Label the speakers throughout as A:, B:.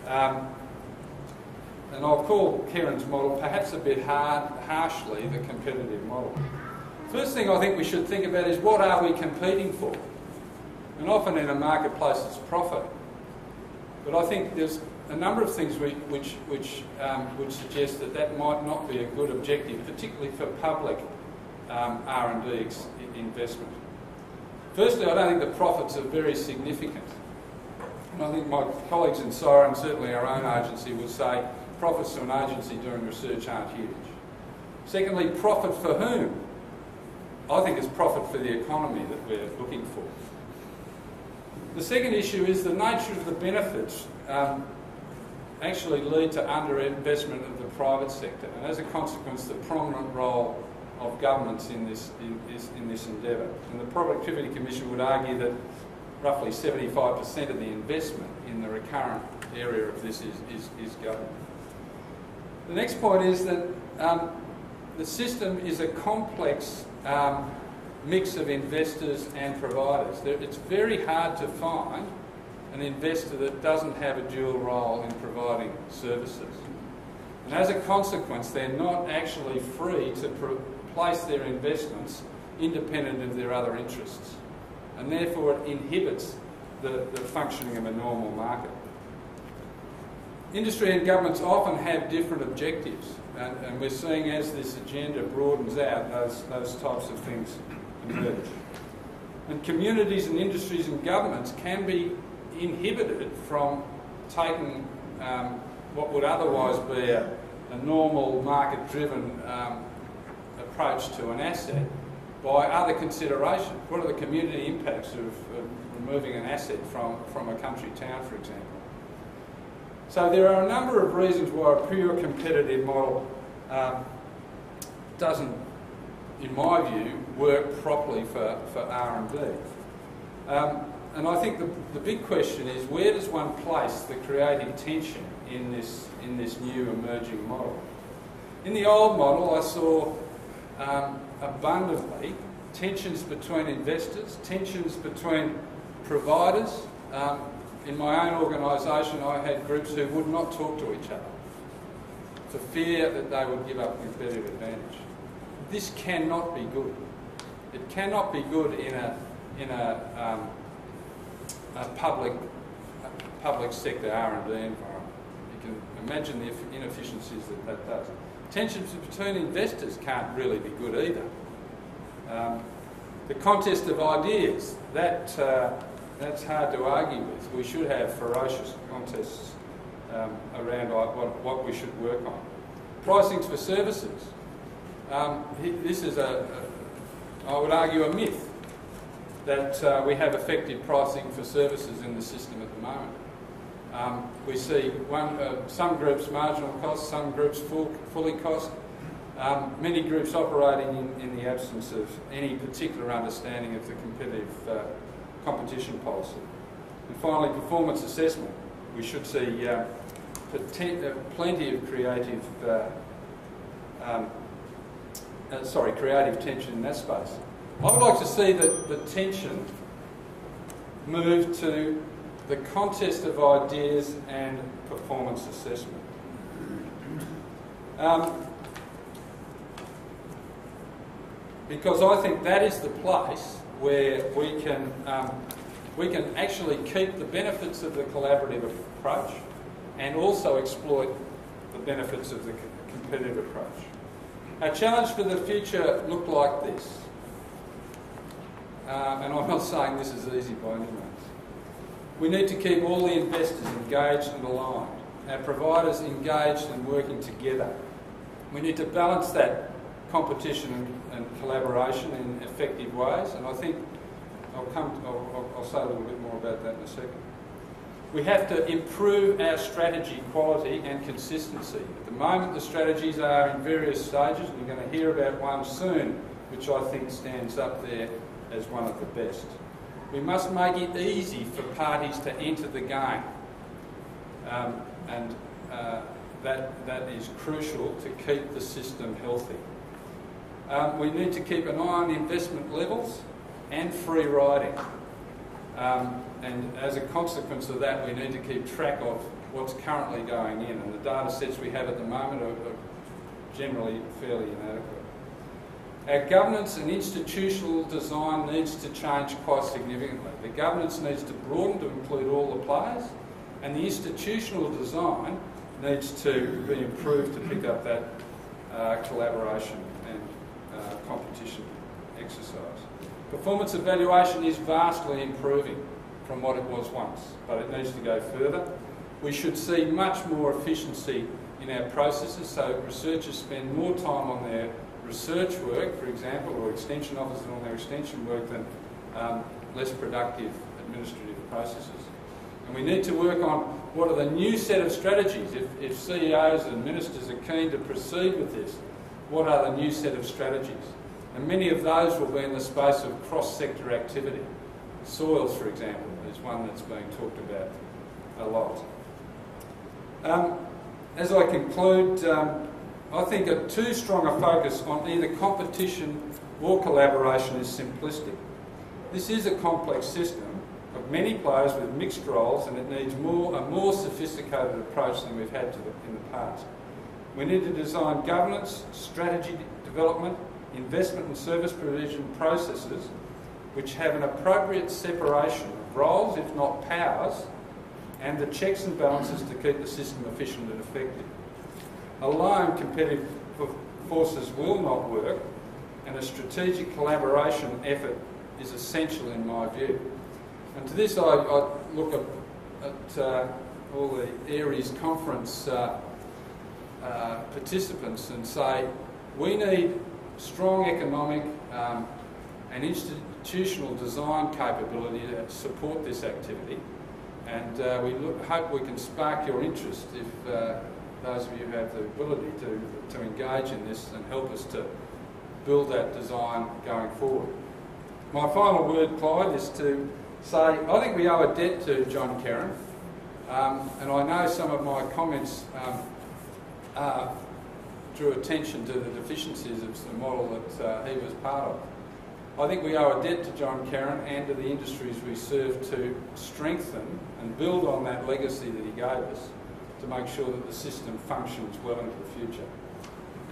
A: and I'll call Kieran's model perhaps a bit harshly the competitive model. First thing I think we should think about is what are we competing for? And often in a marketplace it's profit. But I think there's a number of things which would suggest that might not be a good objective, particularly for public R&D investment. Firstly, I don't think the profits are very significant. And I think my colleagues in SYRA and certainly our own agency would say profits to an agency doing research aren't huge. Secondly, profit for whom? I think it's profit for the economy that we're looking for. The second issue is the nature of the benefits actually lead to underinvestment of the private sector, and as a consequence the prominent role of governments in this endeavour. And the Productivity Commission would argue that roughly 75% of the investment in the recurrent area of this is government. The next point is that the system is a complex mix of investors and providers. It's very hard to find an investor that doesn't have a dual role in providing services. And as a consequence, they're not actually free to place their investments independent of their other interests. And therefore it inhibits the functioning of a normal market. Industry and governments often have different objectives, and we're seeing as this agenda broadens out, those types of things emerge. And communities and industries and governments can be inhibited from taking what would otherwise be a normal market-driven approach to an asset by other considerations. What are the community impacts of removing an asset from a country town, for example? So there are a number of reasons why a pure competitive model doesn't, in my view, work properly for R&D. And I think the big question is, where does one place the creative tension in this new emerging model? In the old model, I saw abundantly tensions between investors, tensions between providers. In my own organisation, I had groups who would not talk to each other for fear that they would give up competitive advantage. This cannot be good. It cannot be good in a public sector R&D environment. You can imagine the inefficiencies that does. Tensions between investors can't really be good either. The contest of ideas, that's hard to argue with. We should have ferocious contests around what we should work on. Pricing for services. This is I would argue, a myth that we have effective pricing for services in the system at the moment. We see some groups marginal cost, some groups fully cost, many groups operating in the absence of any particular understanding of the competition policy. And finally, performance assessment. We should see plenty of creative tension in that space. I would like to see that the tension move to the contest of ideas and performance assessment. Because I think that is the place where we can actually keep the benefits of the collaborative approach and also exploit the benefits of the competitive approach. Our challenge for the future look like this. And I'm not saying this is easy by any means. We need to keep all the investors engaged and aligned, our providers engaged and working together. We need to balance that competition and collaboration in effective ways, and I think I'll say a little bit more about that in a second. We have to improve our strategy quality and consistency. At the moment, the strategies are in various stages, and you're going to hear about one soon, which I think stands up there as one of the best. We must make it easy for parties to enter the game, and that is crucial to keep the system healthy. We need to keep an eye on investment levels and free riding. And as a consequence of that, we need to keep track of what's currently going in, and the data sets we have at the moment are generally fairly inadequate. Our governance and institutional design needs to change quite significantly. The governance needs to broaden to include all the players, and the institutional design needs to be improved to pick up that collaboration and competition exercise. Performance evaluation is vastly improving from what it was once, but it needs to go further. We should see much more efficiency in our processes, so researchers spend more time on their research work, for example, or extension officers on their extension work than less productive administrative processes. And we need to work on what are the new set of strategies. If CEOs and ministers are keen to proceed with this, what are the new set of strategies? And many of those will be in the space of cross-sector activity. Soils, for example, is one that's being talked about a lot. As I conclude, I think a too strong a focus on either competition or collaboration is simplistic. This is a complex system of many players with mixed roles, and it needs a more sophisticated approach than we've had in the past. We need to design governance, strategy development, investment and service provision processes which have an appropriate separation of roles, if not powers, and the checks and balances to keep the system efficient and effective. Alone, competitive forces will not work, and a strategic collaboration effort is essential in my view. And to this I look at all the Aares conference participants and say we need strong economic and institutional design capability to support this activity, and we hope we can spark your interest if those of you who have the ability to engage in this and help us to build that design going forward. My final word, Clyde, is to say I think we owe a debt to John Kerrin, and I know some of my comments drew attention to the deficiencies of the model that he was part of. I think we owe a debt to John Kerrin and to the industries we serve to strengthen and build on that legacy that he gave us to make sure that the system functions well into the future.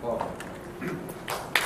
A: Clyde.